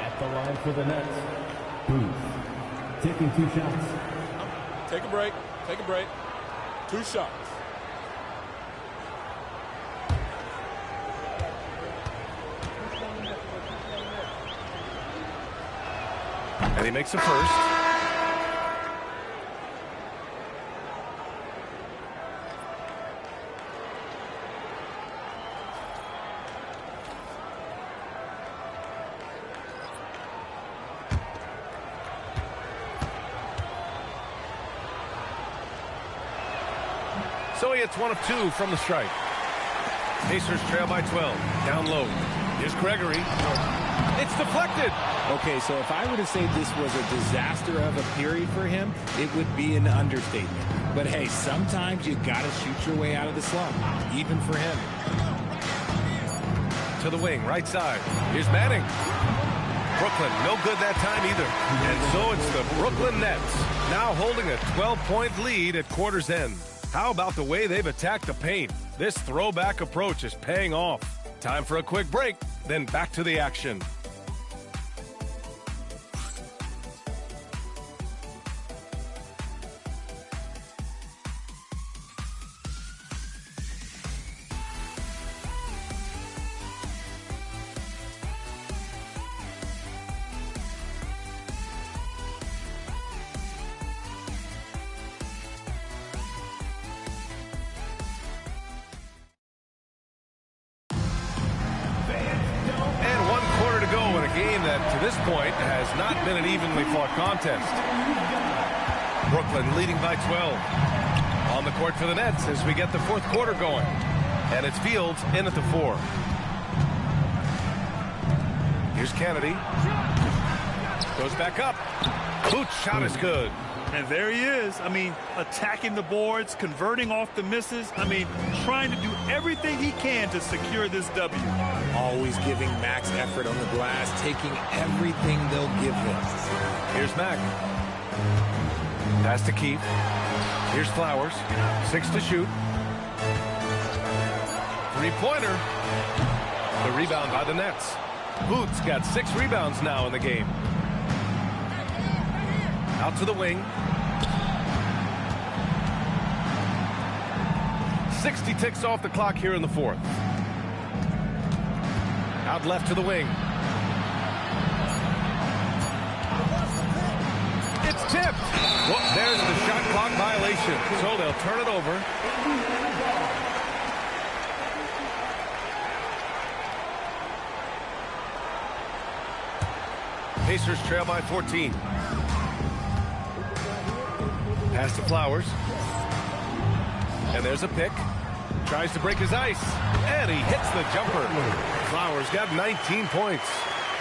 At the line for the Nets, Booth taking 2 shots. Take a break. Take a break. 2 shots. And he makes a first. So he hits one of two from the strike. Pacers trail by 12. Down low. Here's Gregory. It's deflected. Okay, so if I were to say this was a disaster of a period for him, it would be an understatement. But hey, sometimes you got to shoot your way out of the slump, even for him. To the wing, right side. Here's Manning. Brooklyn, no good that time either. And so it's the Brooklyn Nets, now holding a 12-point lead at quarter's end. How about the way they've attacked the paint? This throwback approach is paying off. Time for a quick break, then back to the action. This point has not been an evenly fought contest. Brooklyn leading by 12. On the court for the Nets as we get the fourth quarter going. And it's Fields in at the 4. Here's Kennedy. Goes back up. Boot shot is good. And there he is. I mean, attacking the boards, converting off the misses. I mean, trying to do everything he can to secure this W. Always giving max effort on the glass, taking everything they'll give him. Here's Mack. Pass to Keith. Here's Flowers. 6 to shoot. Three-pointer. The rebound by the Nets. Boots got 6 rebounds now in the game. Out to the wing. 60 ticks off the clock here in the fourth. Out left to the wing. It's tipped. Well, there's the shot clock violation. So they'll turn it over. Pacers trail by 14. Pass to Flowers. And there's a pick. Tries to break his ice. And he hits the jumper. Flowers got 19 points.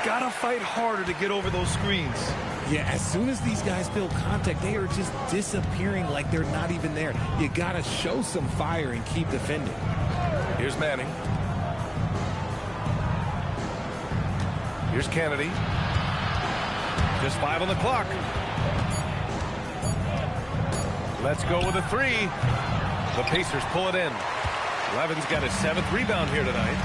Gotta fight harder to get over those screens. Yeah, as soon as these guys feel contact, they are just disappearing like they're not even there. You gotta show some fire and keep defending. Here's Manning. Here's Kennedy. Just 5 on the clock. Let's go with a 3. The Pacers pull it in. Levin's got his 7th rebound here tonight.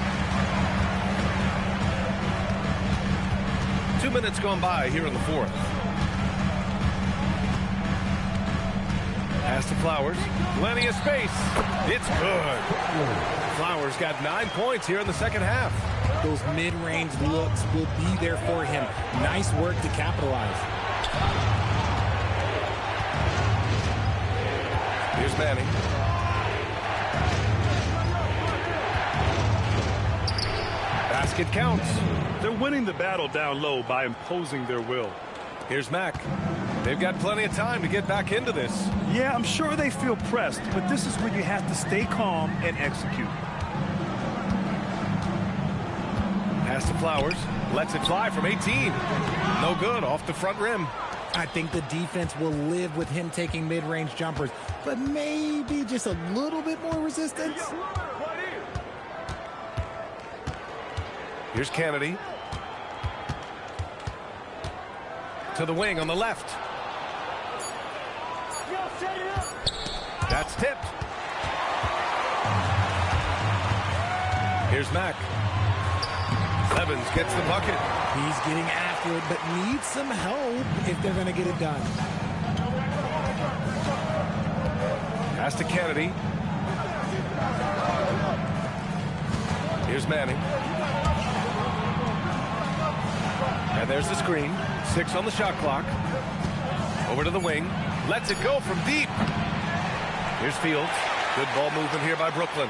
2 minutes gone by here in the fourth. Pass to Flowers. Plenty of space. It's good. Flowers got 9 points here in the second half. Those mid-range looks will be there for him. Nice work to capitalize. Here's Manning. Basket counts. They're winning the battle down low by imposing their will. Here's Mack. They've got plenty of time to get back into this. Yeah, I'm sure they feel pressed, but this is where you have to stay calm and execute. Pass to Flowers. Lets it fly from 18. No good. Off the front rim. I think the defense will live with him taking mid-range jumpers, but maybe just a little bit more resistance. Here's Kennedy. To the wing on the left. That's tipped. Here's Mack. Evans gets the bucket. He's getting after it, but needs some help if they're going to get it done. Pass to Kennedy. Here's Manning. And there's the screen. 6 on the shot clock. Over to the wing. Lets it go from deep. Here's Fields. Good ball movement here by Brooklyn.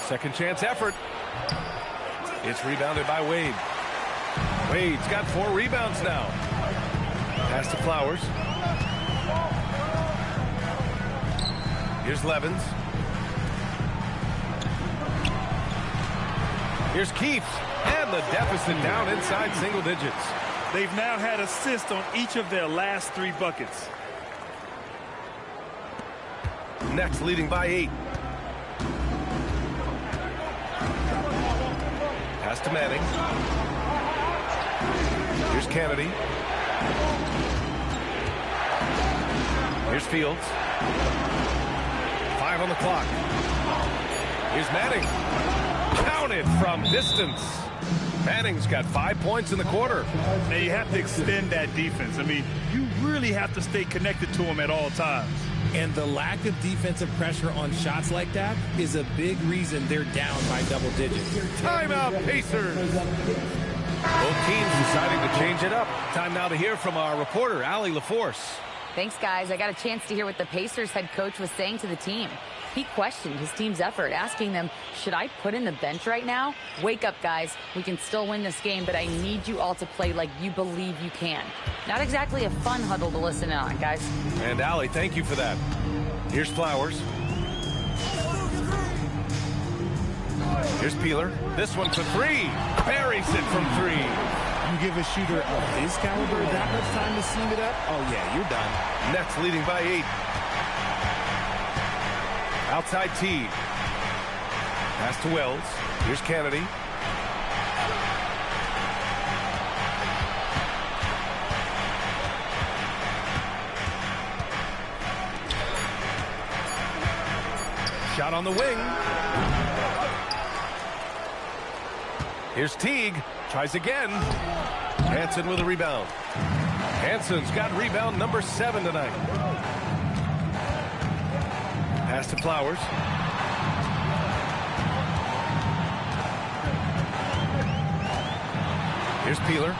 Second chance effort. It's rebounded by Wade. Wade's got 4 rebounds now. Pass to Flowers. Here's Levens. Here's Keefe. And the deficit down inside single digits. They've now had assists on each of their last 3 buckets. Nets leading by 8. Pass to Manning. Here's Kennedy. Here's Fields. 5 on the clock. Here's Manning. Counted from distance. Manning's got 5 points in the quarter. Now you have to extend that defense. I mean, you really have to stay connected to him at all times. And the lack of defensive pressure on shots like that is a big reason they're down by double digits. Timeout, Pacers. Both teams deciding to change it up. Time now to hear from our reporter, Allie LaForce. Thanks, guys. I got a chance to hear what the Pacers head coach was saying to the team. He questioned his team's effort, asking them, should I put in the bench right now? Wake up, guys. We can still win this game, but I need you all to play like you believe you can. Not exactly a fun huddle to listen in on, guys. And Allie, thank you for that. Here's Flowers. Here's Peeler. This one for 3. Buries it from 3. You give a shooter of his caliber that much time to seam it up? Oh, yeah, you're done. Nets leading by 8. Outside Teague. Pass to Wells. Here's Kennedy. Shot on the wing. Here's Teague. Tries again. Hansen with a rebound. Hansen's got rebound number 7 tonight. Pass to Flowers. Here's Peeler.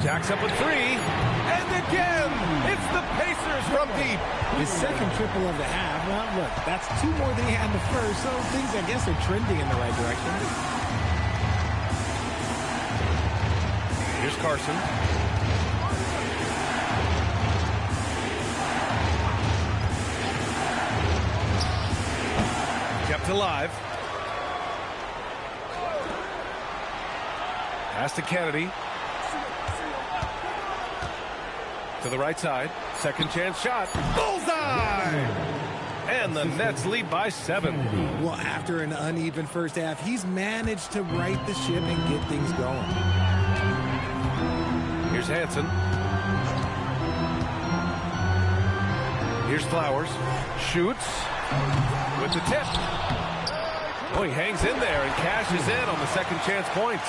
Jacks up with 3. And again, it's the Pacers from deep. His second triple of the half. Well, look, that's 2 more than he had in the first, so things, I guess, are trending in the right direction. Here's Carson. Kept alive. Pass to Kennedy. To the right side. Second chance shot. Bullseye! And the Nets lead by 7. Well, after an uneven first half, he's managed to right the ship and get things going. Here's Hansen. Here's Flowers. Shoots. With the tip. Oh, he hangs in there and cashes in on the second chance points.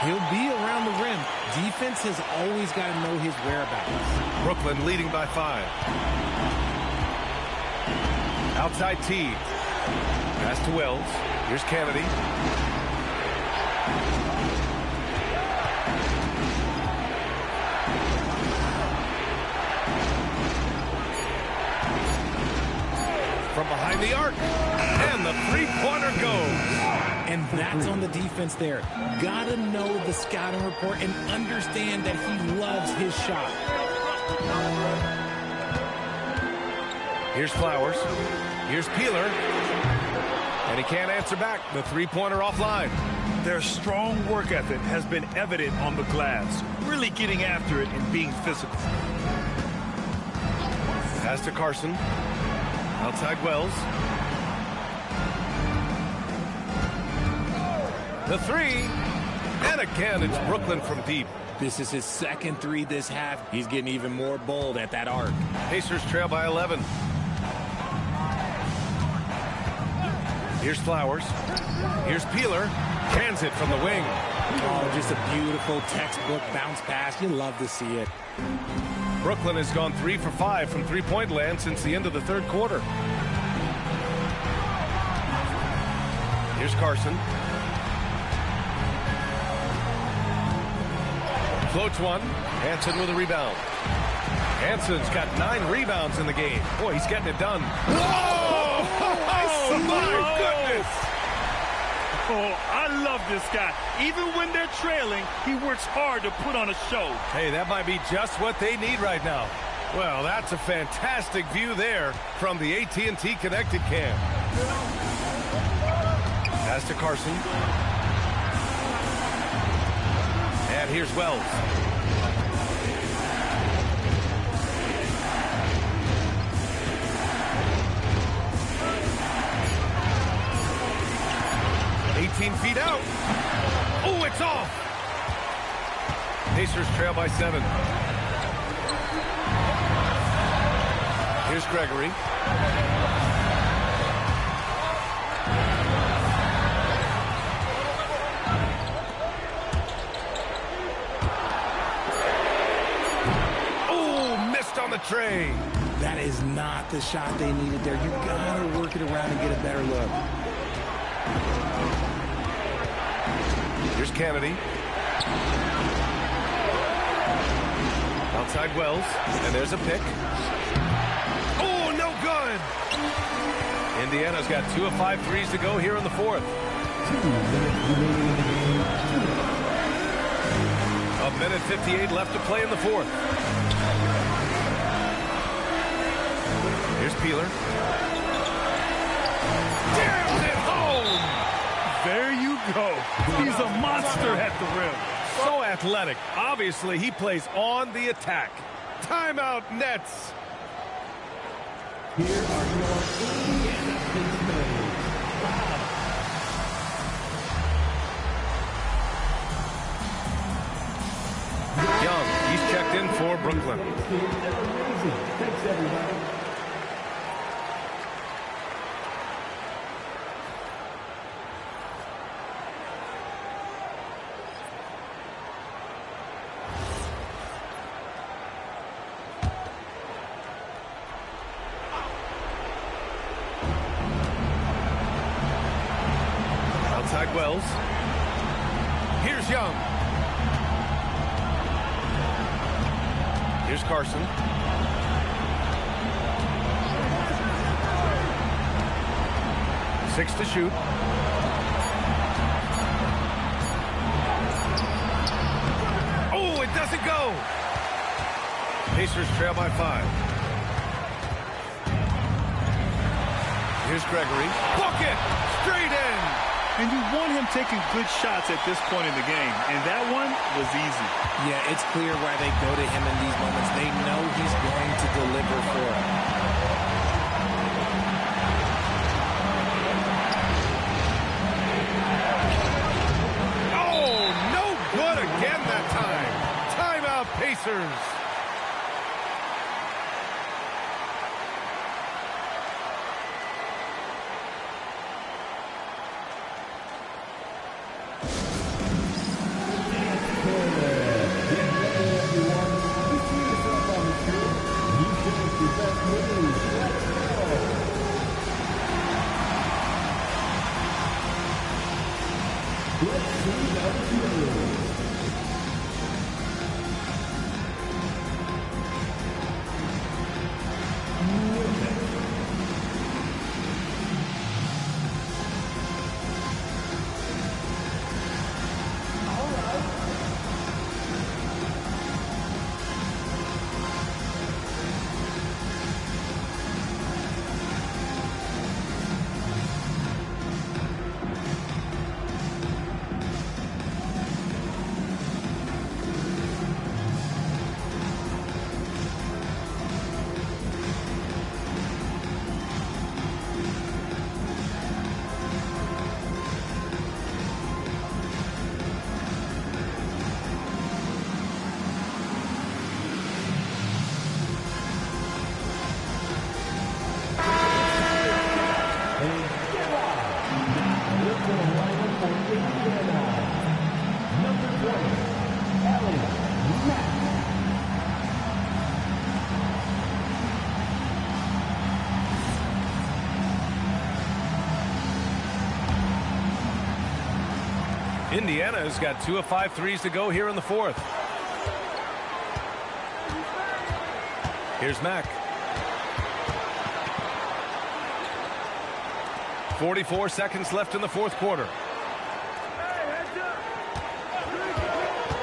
He'll be around the rim. Defense has always got to know his whereabouts. Brooklyn leading by 5. Outside Teague. Pass to Wells. Here's Kennedy. From behind the arc. And the three-pointer goes. And that's on the defense there. Gotta know the scouting report and understand that he loves his shot. Here's Flowers. Here's Peeler. And he can't answer back. The three-pointer offline. Their strong work ethic has been evident on the glass. Really getting after it and being physical. Pass to Carson. Outside Wells. The 3. And again, it's Brooklyn from deep. This is his second 3 this half. He's getting even more bold at that arc. Pacers trail by 11. Here's Flowers. Here's Peeler. Cans it from the wing. Oh, just a beautiful textbook bounce pass. You love to see it. Brooklyn has gone 3 for 5 from three-point land since the end of the third quarter. Here's Carson. Floats one. Hansen with a rebound. Hansen's got 9 rebounds in the game. Boy, he's getting it done. Whoa! Oh, my goodness! Oh, I love this guy. Even when they're trailing, he works hard to put on a show. Hey, that might be just what they need right now. Well, that's a fantastic view there from the AT&T Connected Cam. Pass to Carson. And here's Wells. Feet out. Oh, it's off. Pacers trail by 7. Here's Gregory. Oh, missed on the tray. That is not the shot they needed there. You got to work it around and get a better look. Here's Kennedy. Outside Wells. And there's a pick. Oh, no good. Indiana's got 2 of 5 threes to go here in the fourth. 1:58 left to play in the fourth. Here's Peeler. Jams it home. There you go. He's a monster at the rim. So athletic. Obviously, he plays on the attack. Timeout, Nets. Here are your Indiana Pacers. Young, he's checked in for Brooklyn. Thanks, everybody. Outside Wells. Here's Young. Here's Carson. Six to shoot. Oh, it doesn't go. Pacers trail by 5. Here's Gregory. Book it! Straight in! And you want him taking good shots at this point in the game, and that one was easy. Yeah, it's clear why they go to him in these moments. They know he's going to deliver for them. Oh, no good again that time. Timeout, Pacers. Indiana's got 2 of 5 threes to go here in the fourth. Here's Mack. 44 seconds left in the fourth quarter.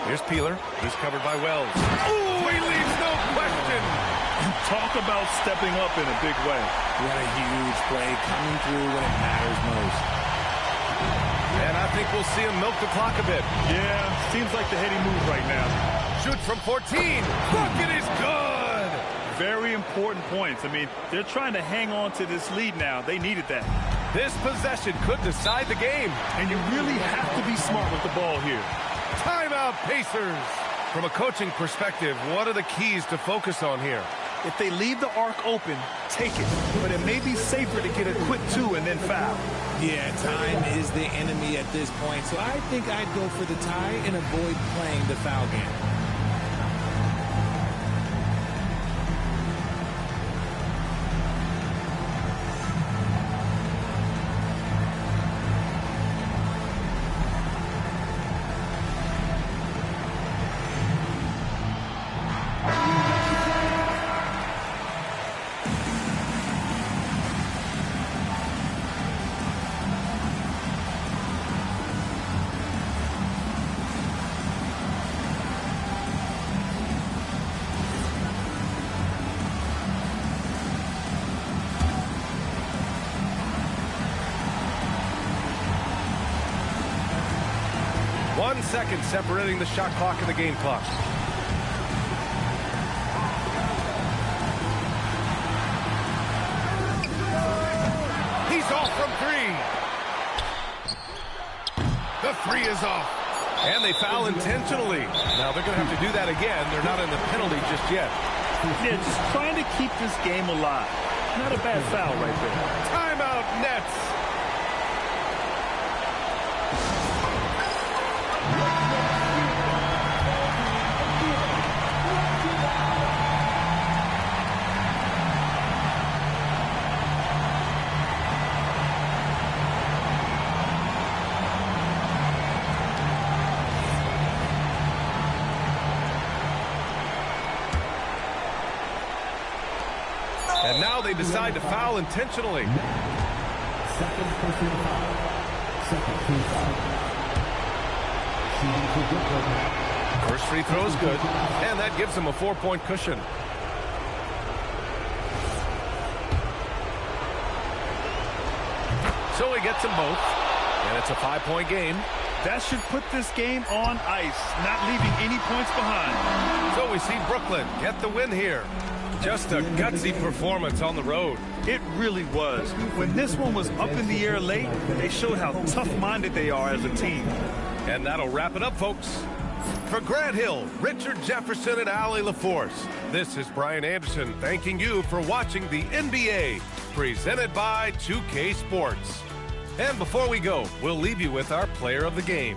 Here's Peeler. He's covered by Wells. Ooh, he leaves no question. Talk about stepping up in a big way. What a huge play coming through when it matters most. And I think we'll see him milk the clock a bit. Yeah, seems like the heady move right now. Shoots from 14. Bucket is good. Very important points. I mean, they're trying to hang on to this lead now. They needed that. This possession could decide the game. And you really have to be smart with the ball here. Timeout, Pacers. From a coaching perspective, what are the keys to focus on here? If they leave the arc open, take it. But it may be safer to get a quick 2 and then foul. Yeah, time is the enemy at this point, so I think I'd go for the tie and avoid playing the foul game. Seconds separating the shot clock and the game clock. He's off from 3. The 3 is off. And they foul intentionally. Now they're going to have to do that again. They're not in the penalty just yet. Yeah, just trying to keep this game alive. Not a bad foul right there. Timeout, Nets. And now they decide to foul intentionally. Second personal foul. Second team foul. Shooting for Brooklyn. First free throw is good, and that gives them a 4-point cushion. So he gets them both, and it's a 5-point game. That should put this game on ice, not leaving any points behind. So we see Brooklyn get the win here. Just a gutsy performance on the road. It really was. When this one was up in the air late, they showed how tough-minded they are as a team. And that'll wrap it up, folks. For Grant Hill, Richard Jefferson, and Allie LaForce, this is Brian Anderson thanking you for watching the NBA, presented by 2K Sports. And before we go, we'll leave you with our player of the game.